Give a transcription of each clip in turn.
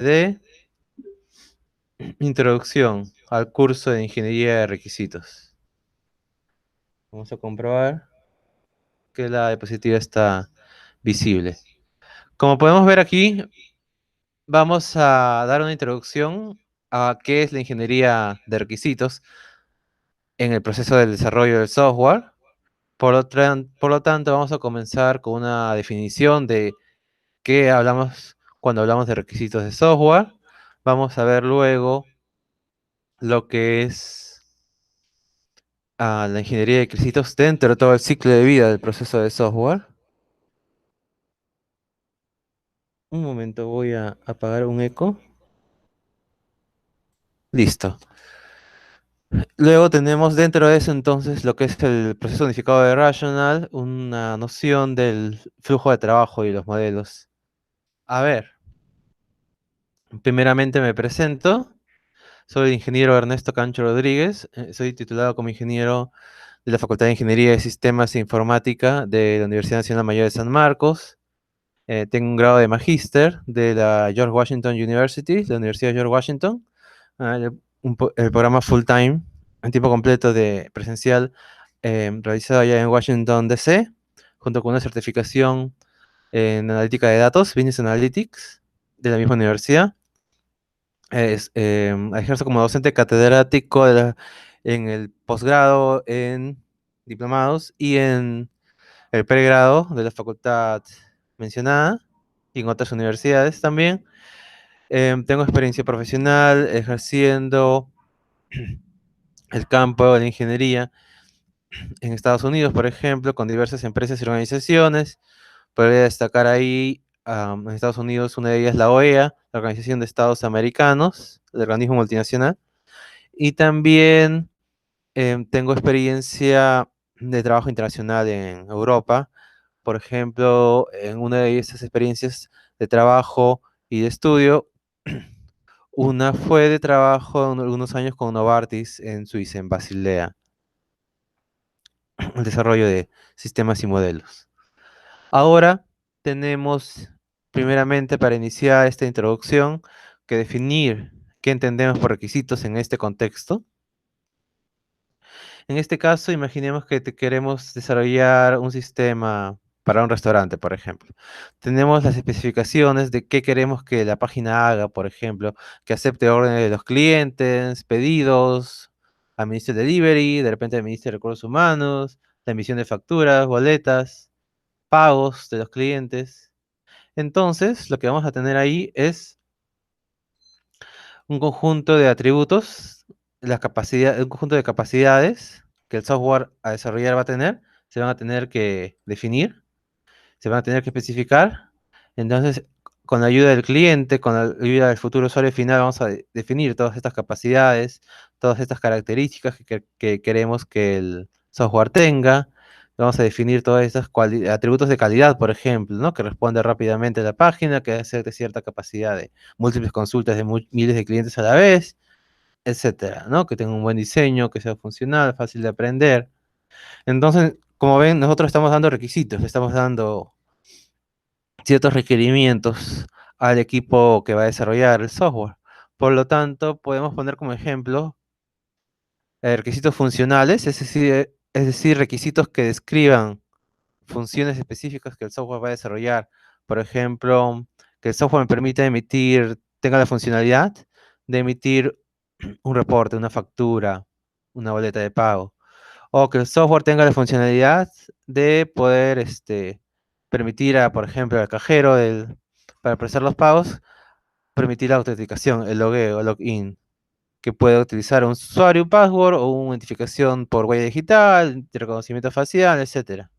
de introducción al curso de ingeniería de requisitos. Vamos a comprobar que la diapositiva está visible. Como podemos ver aquí, vamos a dar una introducción a qué es la ingeniería de requisitos en el proceso del desarrollo del software. Por lo tanto, vamos a comenzar con una definición de qué hablamos cuando hablamos de requisitos de software. Vamos a ver luego lo que es la ingeniería de requisitos dentro de todo el ciclo de vida del proceso de software. Un momento, voy a apagar un eco. Listo. Luego tenemos dentro de eso entonces lo que es el proceso unificado de Rational, una noción del flujo de trabajo y los modelos. A ver, primeramente me presento. Soy el ingeniero Ernesto Cancho Rodríguez. Soy titulado como ingeniero de la Facultad de Ingeniería de Sistemas e Informática de la Universidad Nacional Mayor de San Marcos. Tengo un grado de magíster de la George Washington University, la Universidad de George Washington. El programa full time, en tiempo completo de presencial, realizado allá en Washington, D.C., junto con una certificación en analítica de datos, Business Analytics, de la misma universidad. Ejerzo como docente catedrático en el posgrado, en diplomados y en el pregrado de la facultad mencionada y en otras universidades también. Tengo experiencia profesional ejerciendo el campo de la ingeniería en Estados Unidos, por ejemplo, con diversas empresas y organizaciones. Podría destacar ahí, en Estados Unidos, una de ellas la OEA, la Organización de Estados Americanos, el organismo multinacional. Y también tengo experiencia de trabajo internacional en Europa. Por ejemplo, en una de esas experiencias de trabajo y de estudio, una fue de trabajo en algunos años con Novartis en Suiza, en Basilea, el desarrollo de sistemas y modelos. Ahora tenemos, primeramente, para iniciar esta introducción, que definir qué entendemos por requisitos en este contexto. En este caso, imaginemos que queremos desarrollar un sistema para un restaurante, por ejemplo. Tenemos las especificaciones de qué queremos que la página haga, por ejemplo, que acepte órdenes de los clientes, pedidos, administre delivery, de repente administre recursos humanos, la emisión de facturas, boletas, pagos de los clientes. Entonces, lo que vamos a tener ahí es un conjunto de atributos, un conjunto de capacidades que el software a desarrollar va a tener, se van a tener que definir, se van a tener que especificar. Entonces, con la ayuda del cliente, con la ayuda del futuro usuario final, vamos a definir todas estas capacidades, todas estas características que queremos que el software tenga. Vamos a definir todos estos atributos de calidad, por ejemplo, ¿no? Que responde rápidamente a la página, que hace de cierta capacidad de múltiples consultas de miles de clientes a la vez, etcétera, ¿no? Que tenga un buen diseño, que sea funcional, fácil de aprender. Entonces, como ven, nosotros estamos dando requisitos, estamos dando ciertos requerimientos al equipo que va a desarrollar el software. Por lo tanto, podemos poner como ejemplo requisitos funcionales, es decir, requisitos que describan funciones específicas que el software va a desarrollar. Por ejemplo, que el software me permita tenga la funcionalidad de emitir un reporte, una factura, una boleta de pago. O que el software tenga la funcionalidad de poder permitir por ejemplo, al cajero para procesar los pagos, permitir la autenticación, el logueo, login, que puede utilizar un usuario, un password o una identificación por huella digital, de reconocimiento facial, etcétera.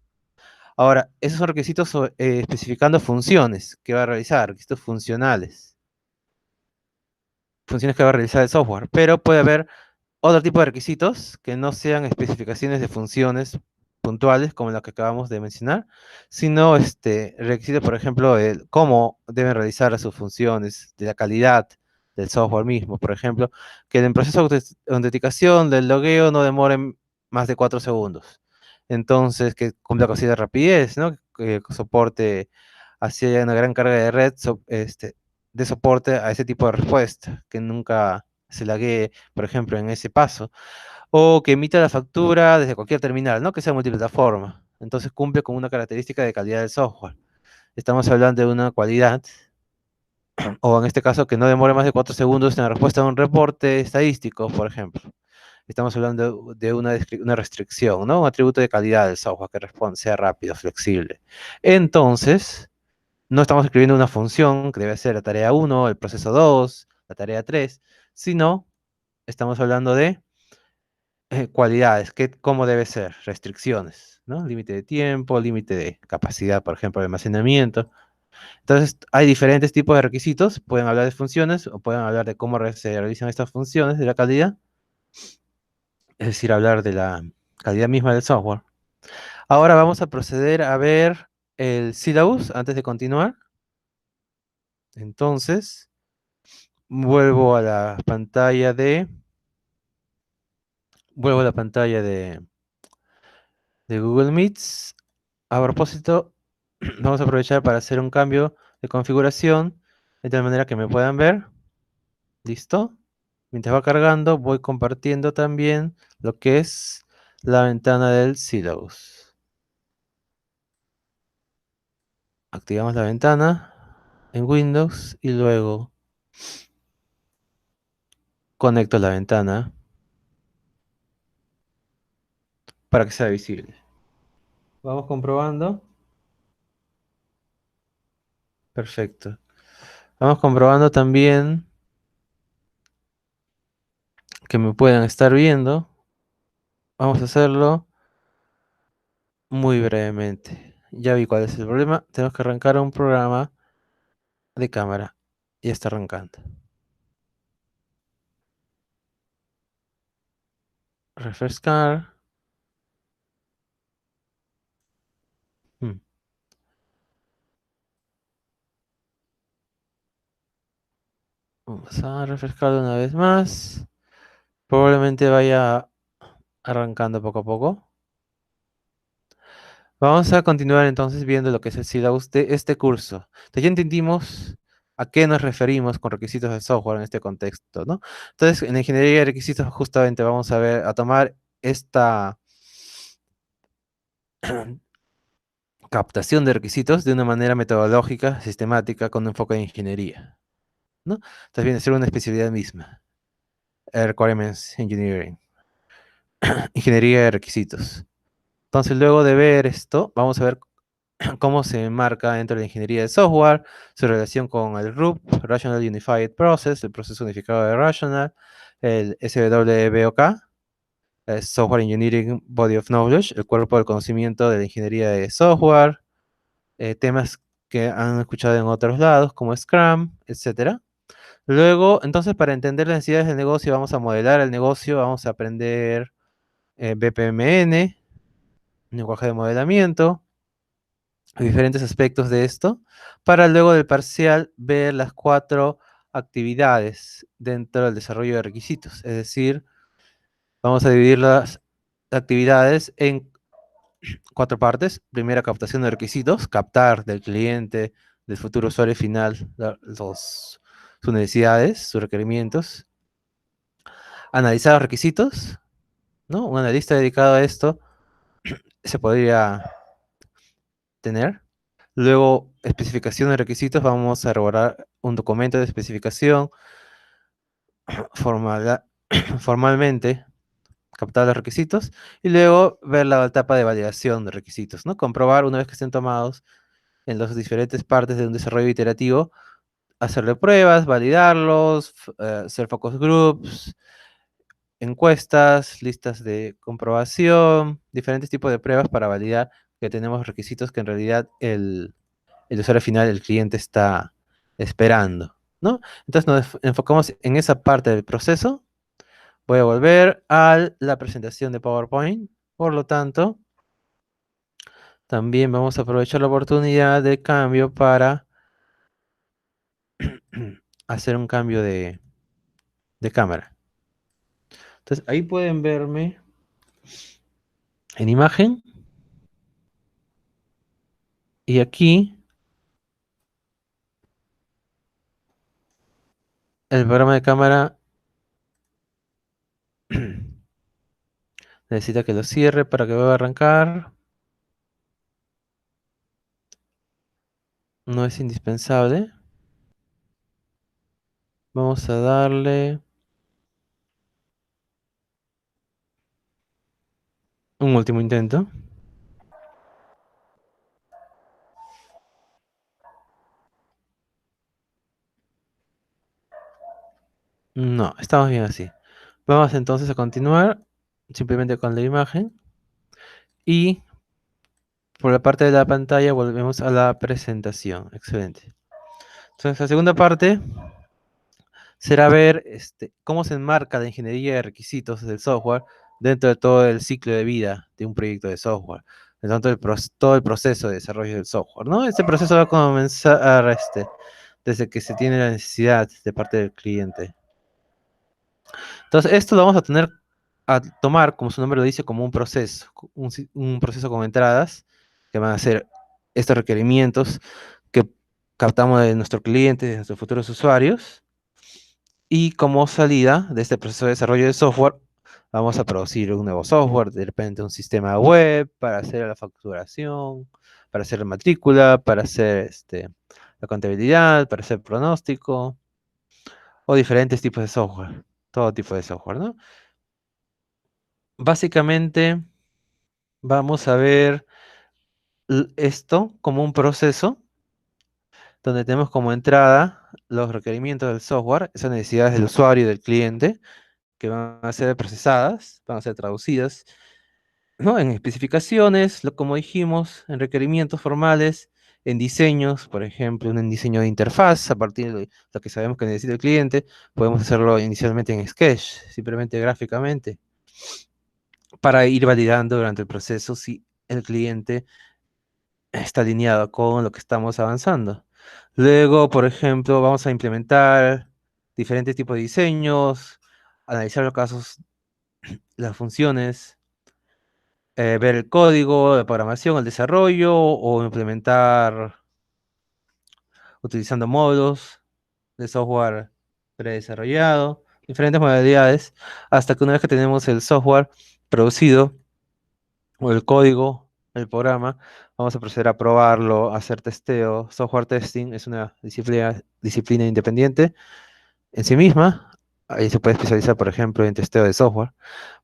Ahora, esos son requisitos especificando funciones que va a realizar, requisitos funcionales, funciones que va a realizar el software, pero puede haber otro tipo de requisitos que no sean especificaciones de funciones puntuales como la que acabamos de mencionar, sino requisitos, por ejemplo, de cómo deben realizar sus funciones, de la calidad del software mismo, por ejemplo, que en el proceso de autenticación del logueo no demoren más de 4 segundos. Entonces, que cumpla con cierta rapidez, ¿no? Que soporte hacia una gran carga de red, dé soporte a ese tipo de respuesta, que nunca se laguee, por ejemplo, en ese paso, o que emita la factura desde cualquier terminal, no que sea multiplataforma. Entonces cumple con una característica de calidad del software. Estamos hablando de una cualidad, o en este caso que no demore más de 4 segundos en la respuesta a un reporte estadístico, por ejemplo. Estamos hablando de una restricción, ¿no? Un atributo de calidad del software que responde, sea rápido, flexible. Entonces, no estamos escribiendo una función que debe ser la tarea uno, el proceso 2, la tarea 3, sino estamos hablando de cualidades, cómo debe ser, restricciones, ¿no? Límite de tiempo, límite de capacidad, por ejemplo, de almacenamiento. Entonces, hay diferentes tipos de requisitos, pueden hablar de funciones o pueden hablar de cómo se realizan estas funciones de la calidad, es decir, hablar de la calidad misma del software. Ahora vamos a proceder a ver el syllabus antes de continuar. Entonces, vuelvo a la pantalla de, vuelvo a la pantalla de Google Meets. A propósito, vamos a aprovechar para hacer un cambio de configuración de tal manera que me puedan ver. ¿Listo? Mientras va cargando, voy compartiendo también lo que es la ventana del syllabus. Activamos la ventana en Windows y luego conecto la ventana para que sea visible. Vamos comprobando. Perfecto. Vamos comprobando también que me puedan estar viendo. Vamos a hacerlo muy brevemente. Ya vi cuál es el problema. Tenemos que arrancar un programa de cámara. Ya está arrancando. Refrescar. Mm. Vamos a refrescarlo una vez más. Probablemente vaya arrancando poco a poco. Vamos a continuar entonces viendo lo que es el syllabus de este curso. Entonces ya entendimos a qué nos referimos con requisitos de software en este contexto, ¿no? Entonces, en la ingeniería de requisitos justamente vamos a ver, a tomar esta captación de requisitos de una manera metodológica, sistemática, con un enfoque de ingeniería, ¿no? Entonces viene a ser una especialidad misma, Requirements Engineering, ingeniería de requisitos. Entonces, luego de ver esto, vamos a ver cómo se enmarca dentro de la ingeniería de software, su relación con el RUP, Rational Unified Process, el proceso unificado de Rational, el SWBOK, Software Engineering Body of Knowledge, el cuerpo del conocimiento de la ingeniería de software, temas que han escuchado en otros lados, como Scrum, etcétera. Luego, entonces, para entender las necesidades del negocio, vamos a modelar el negocio, vamos a aprender BPMN, lenguaje de modelamiento, diferentes aspectos de esto, para luego del parcial ver las 4 actividades dentro del desarrollo de requisitos. Es decir, vamos a dividir las actividades en 4 partes. Primera, captación de requisitos, captar del cliente, del futuro usuario final, sus necesidades, sus requerimientos. Analizar los requisitos, ¿no? Un analista dedicado a esto se podría tener. Luego, especificación de requisitos, vamos a elaborar un documento de especificación formalmente, captar los requisitos y luego ver la etapa de validación de requisitos, ¿no? Comprobar una vez que estén tomados en las diferentes partes de un desarrollo iterativo, hacerle pruebas, validarlos, hacer focus groups, encuestas, listas de comprobación, diferentes tipos de pruebas para validar que tenemos requisitos que en realidad el usuario final, el cliente está esperando, ¿no? Entonces nos enfocamos en esa parte del proceso. Voy a volver a la presentación de PowerPoint. Por lo tanto, también vamos a aprovechar la oportunidad de cambio para hacer un cambio de cámara. Entonces, ahí pueden verme en imagen. Y aquí El programa de cámara necesita que lo cierre para que pueda arrancar. No es indispensable. Vamos a darle un último intento. No, estamos bien así. Vamos entonces a continuar simplemente con la imagen y por la parte de la pantalla volvemos a la presentación. Excelente. Entonces la segunda parte será ver cómo se enmarca la ingeniería de requisitos del software dentro de todo el ciclo de vida de un proyecto de software, de tanto todo el proceso de desarrollo del software, ¿no? Este proceso va a comenzar desde que se tiene la necesidad de parte del cliente. Entonces, esto lo vamos a tener a tomar, como su nombre lo dice, como un proceso, un proceso con entradas que van a ser estos requerimientos que captamos de nuestro cliente, de nuestros futuros usuarios, y como salida de este proceso de desarrollo de software, vamos a producir un nuevo software, de repente un sistema web para hacer la facturación, para hacer la matrícula, para hacer la contabilidad, para hacer pronóstico, o diferentes tipos de software, todo tipo de software, ¿no? Básicamente vamos a ver esto como un proceso donde tenemos como entrada los requerimientos del software, esas necesidades del usuario y del cliente, que van a ser procesadas, van a ser traducidas, ¿no? En especificaciones, como dijimos, en requerimientos formales, en diseños, por ejemplo, en diseño de interfaz, a partir de lo que sabemos que necesita el cliente, podemos hacerlo inicialmente en Sketch, simplemente gráficamente, para ir validando durante el proceso si el cliente está alineado con lo que estamos avanzando. Luego, por ejemplo, vamos a implementar diferentes tipos de diseños, analizar los casos, las funciones, ver el código de programación, el desarrollo o implementar utilizando módulos de software predesarrollado, diferentes modalidades, hasta que una vez que tenemos el software producido o el código, el programa, vamos a proceder a probarlo, a hacer testeo. Software testing es una disciplina independiente en sí misma. Ahí se puede especializar, por ejemplo, en testeo de software.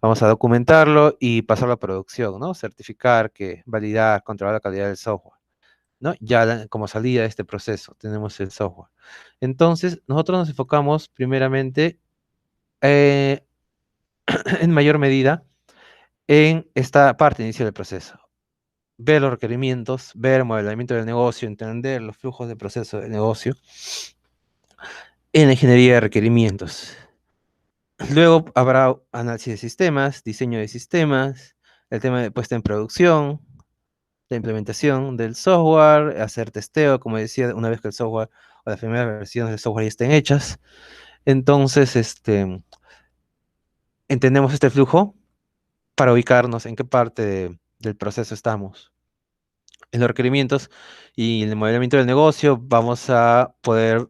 Vamos a documentarlo y pasarlo a producción, ¿no? Certificar, validar, controlar la calidad del software, ¿no? Ya como salida de este proceso tenemos el software. Entonces, nosotros nos enfocamos primeramente eh, en mayor medida en esta parte inicial del proceso. Ver los requerimientos, ver el modelamiento del negocio, entender los flujos de proceso del negocio en la ingeniería de requerimientos. Luego habrá análisis de sistemas, diseño de sistemas, el tema de puesta en producción, la implementación del software, hacer testeo, como decía, una vez que el software o las primeras versiones del software ya estén hechas. Entonces, entendemos este flujo para ubicarnos en qué parte del proceso estamos. En los requerimientos y en el modelamiento del negocio vamos a poder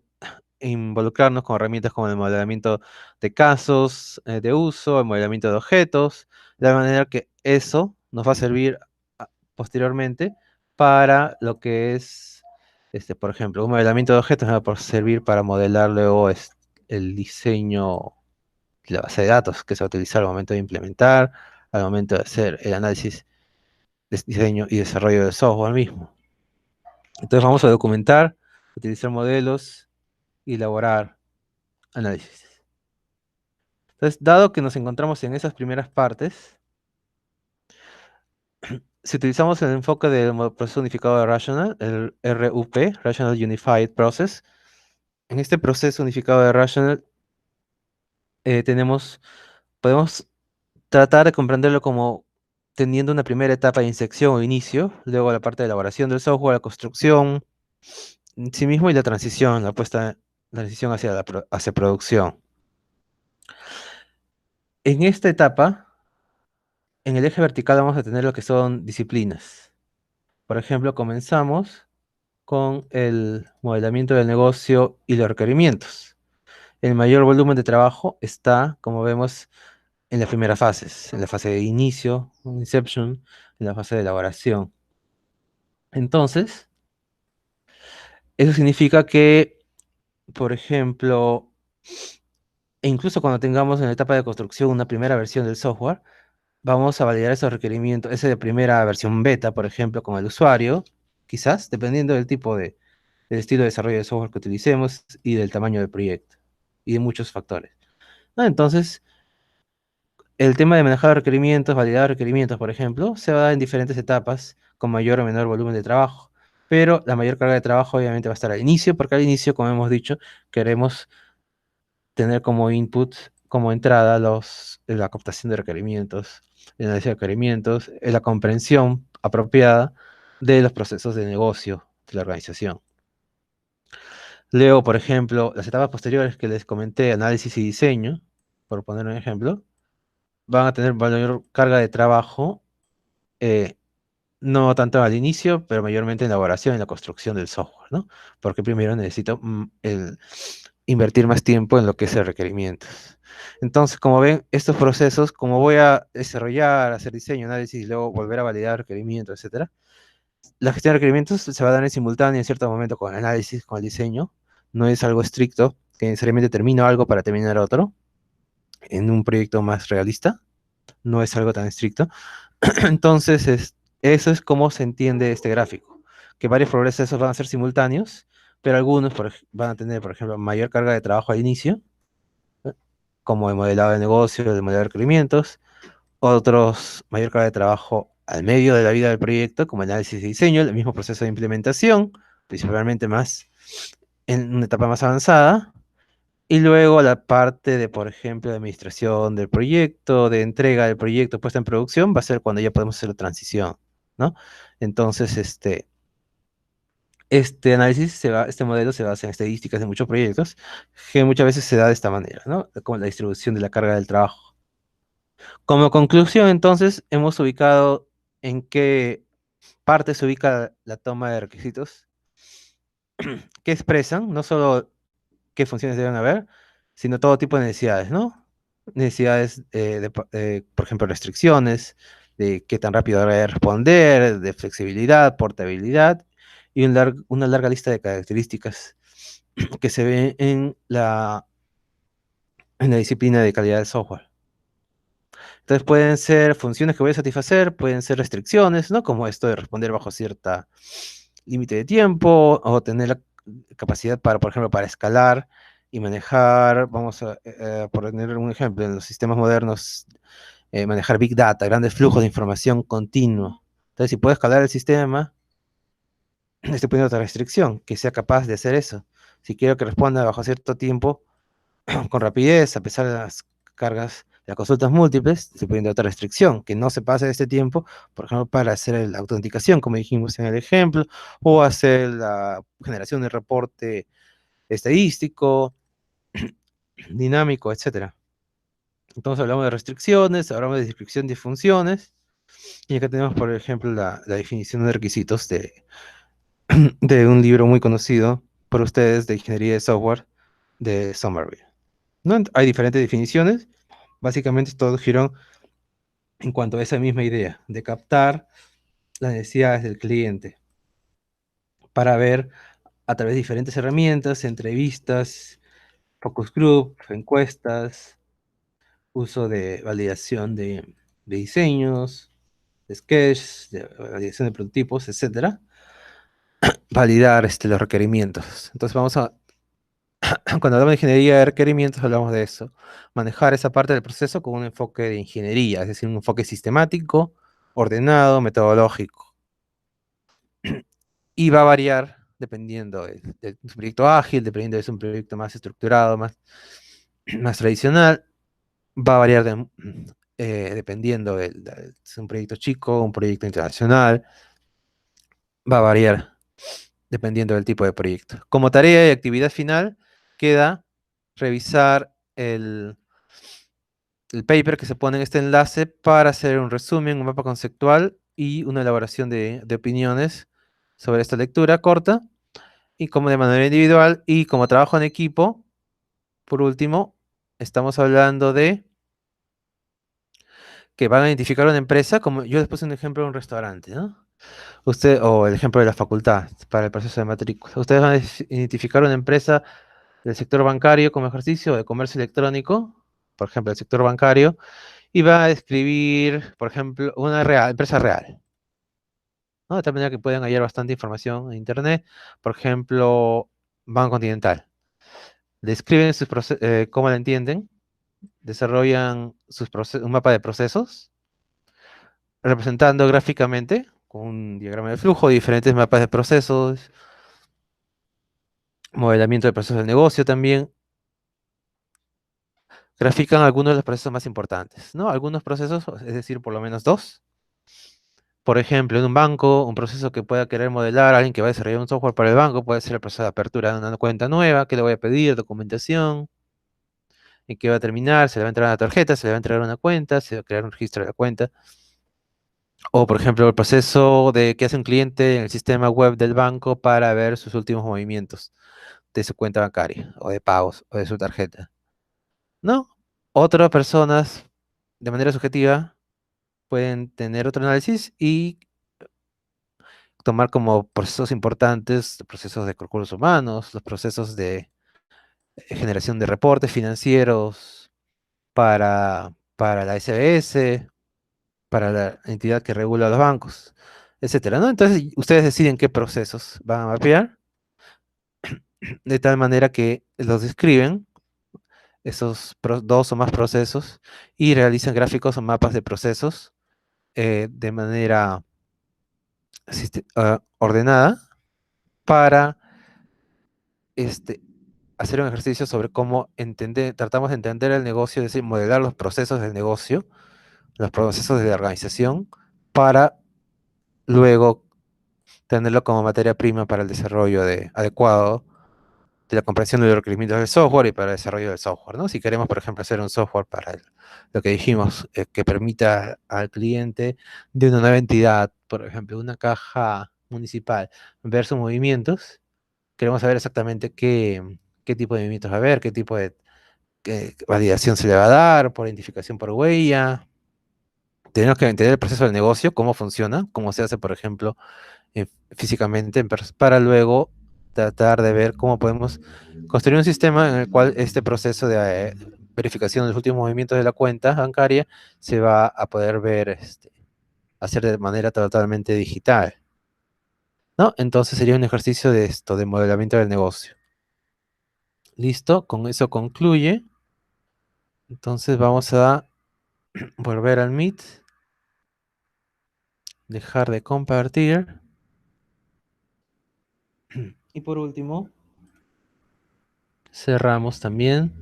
involucrarnos con herramientas como el modelamiento de casos de uso, el modelamiento de objetos, de manera que eso nos va a servir posteriormente para lo que es, por ejemplo, un modelamiento de objetos nos va a servir para modelar luego el diseño de la base de datos que se va a utilizar al momento de implementar, al momento de hacer el análisis de diseño y desarrollo del software mismo. Entonces vamos a documentar, utilizar modelos y elaborar análisis. Entonces, dado que nos encontramos en esas primeras partes, si utilizamos el enfoque del proceso unificado de Rational, el RUP, Rational Unified Process, en este proceso unificado de Rational podemos tratar de comprenderlo como teniendo una primera etapa de inserción o inicio, luego la parte de elaboración del software, la construcción en sí mismo y la transición, la transición hacia hacia producción. En esta etapa, en el eje vertical vamos a tener lo que son disciplinas. Por ejemplo, comenzamos con el modelamiento del negocio y los requerimientos. El mayor volumen de trabajo está, como vemos, en las primeras fases, en la fase de inicio, inception, en la fase de elaboración. Entonces, eso significa que, por ejemplo, e incluso cuando tengamos en la etapa de construcción una primera versión del software, vamos a validar esos requerimientos, esa de primera versión beta, por ejemplo, con el usuario, quizás, dependiendo del tipo del estilo de desarrollo de software que utilicemos y del tamaño del proyecto y de muchos factores, ¿no? Entonces, el tema de manejar requerimientos, validar requerimientos, por ejemplo, se va a dar en diferentes etapas con mayor o menor volumen de trabajo. Pero la mayor carga de trabajo obviamente va a estar al inicio, porque al inicio, como hemos dicho, queremos tener como input, como entrada, la captación de requerimientos, el análisis de requerimientos, la comprensión apropiada de los procesos de negocio de la organización. Luego, por ejemplo, las etapas posteriores que les comenté, análisis y diseño, por poner un ejemplo, van a tener mayor carga de trabajo, eh, no tanto al inicio, pero mayormente en la elaboración y la construcción del software, ¿no? Porque primero necesito invertir más tiempo en lo que es el requerimientos. Entonces, como ven, estos procesos, como voy a desarrollar, hacer diseño, análisis, y luego volver a validar requerimientos, etcétera, la gestión de requerimientos se va a dar en simultáneo en cierto momento con el análisis, con el diseño. No es algo estricto, que necesariamente termino algo para terminar otro, en un proyecto más realista. No es algo tan estricto. Entonces, eso es como se entiende este gráfico, que varios procesos van a ser simultáneos, pero algunos van a tener, por ejemplo, mayor carga de trabajo al inicio, ¿eh? Como el modelado de negocio, el modelado de requerimientos, otros mayor carga de trabajo al medio de la vida del proyecto, como el análisis y diseño, el mismo proceso de implementación, principalmente más en una etapa más avanzada, y luego la parte de, por ejemplo, de administración del proyecto, de entrega del proyecto puesta en producción, va a ser cuando ya podemos hacer la transición, ¿no? Entonces, este análisis este modelo se basa en estadísticas de muchos proyectos, que muchas veces se da de esta manera, ¿no? Como la distribución de la carga del trabajo. Como conclusión, entonces, hemos ubicado en qué parte se ubica la toma de requisitos que expresan, no solo qué funciones deben haber, sino todo tipo de necesidades, ¿no? Necesidades por ejemplo, restricciones, de qué tan rápido debe responder, de flexibilidad, portabilidad y una larga lista de características que se ve en la disciplina de calidad del software. Entonces pueden ser funciones que voy a satisfacer, pueden ser restricciones, ¿no? Como esto de responder bajo cierta límite de tiempo o tener la capacidad para, por ejemplo, para escalar y manejar, vamos a poner un ejemplo, en los sistemas modernos, manejar Big Data, grandes flujos de información continua. Entonces, si puedo escalar el sistema, estoy poniendo otra restricción, que sea capaz de hacer eso. Si quiero que responda bajo cierto tiempo, con rapidez, a pesar de las cargas de las consultas múltiples, estoy poniendo otra restricción, que no se pase de este tiempo, por ejemplo, para hacer la autenticación, como dijimos en el ejemplo, o hacer la generación de reporte estadístico, dinámico, etcétera. Entonces hablamos de restricciones, hablamos de descripción de funciones, y acá tenemos, por ejemplo, la definición de requisitos de un libro muy conocido por ustedes de ingeniería de software de Somerville, ¿no? Hay diferentes definiciones, básicamente todo giró en cuanto a esa misma idea de captar las necesidades del cliente para ver a través de diferentes herramientas, entrevistas, focus group, encuestas, uso de validación de diseños, de sketches, de validación de prototipos, etcétera, validar los requerimientos. Entonces cuando hablamos de ingeniería de requerimientos, hablamos de eso, manejar esa parte del proceso con un enfoque de ingeniería, es decir, un enfoque sistemático, ordenado, metodológico. Y va a variar dependiendo de un proyecto ágil, dependiendo de si es un proyecto más estructurado, más tradicional, va a variar dependiendo si es un proyecto chico, un proyecto internacional, va a variar dependiendo del tipo de proyecto. Como tarea y actividad final queda revisar el paper que se pone en este enlace para hacer un resumen, un mapa conceptual y una elaboración de opiniones sobre esta lectura corta y como de manera individual y como trabajo en equipo, por último, estamos hablando de que van a identificar una empresa, como yo les puse un ejemplo de un restaurante, ¿no? Usted, o el ejemplo de la facultad para el proceso de matrícula. Ustedes van a identificar una empresa del sector bancario como ejercicio de comercio electrónico, por ejemplo, el sector bancario, y va a describir, por ejemplo, una empresa real, ¿no? De tal manera que pueden hallar bastante información en Internet. Por ejemplo, Banco Continental. Describen cómo la entienden, desarrollan un mapa de procesos, representando gráficamente con un diagrama de flujo, diferentes mapas de procesos, modelamiento de procesos del negocio también, grafican algunos de los procesos más importantes, ¿no? Algunos procesos, es decir, por lo menos dos. Por ejemplo, en un banco, un proceso que pueda querer modelar alguien que va a desarrollar un software para el banco puede ser el proceso de apertura de una cuenta nueva, qué le voy a pedir, documentación, en qué va a terminar, se le va a entregar una tarjeta, se le va a entregar una cuenta, se va a crear un registro de la cuenta. O, por ejemplo, el proceso de que hace un cliente en el sistema web del banco para ver sus últimos movimientos de su cuenta bancaria, o de pagos, o de su tarjeta. ¿No? Otras personas, de manera subjetiva, pueden tener otro análisis y tomar como procesos importantes los procesos de recursos humanos, los procesos de generación de reportes financieros para la SBS, para la entidad que regula los bancos, etcétera, ¿no? Entonces, ustedes deciden qué procesos van a mapear, de tal manera que los describen, esos dos o más procesos, y realizan gráficos o mapas de procesos de manera ordenada para este, hacer un ejercicio sobre cómo entender, tratamos de entender el negocio, es decir, modelar los procesos del negocio, los procesos de la organización, para luego tenerlo como materia prima para el desarrollo adecuado de la comprensión de los requerimientos del software y para el desarrollo del software, ¿no? Si queremos, por ejemplo, hacer un software para lo que dijimos, que permita al cliente de una nueva entidad, por ejemplo, una caja municipal, ver sus movimientos, queremos saber exactamente qué tipo de movimientos va a haber, qué tipo de validación se le va a dar, por identificación por huella. Tenemos que entender el proceso del negocio, cómo funciona, cómo se hace, por ejemplo, físicamente, para luego tratar de ver cómo podemos construir un sistema en el cual este proceso de verificación de los últimos movimientos de la cuenta bancaria se va a poder ver, hacer de manera totalmente digital, ¿no? Entonces sería un ejercicio de esto, de modelamiento del negocio. Listo, con eso concluye. Entonces vamos a volver al Meet, dejar de compartir y por último cerramos también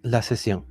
la sesión.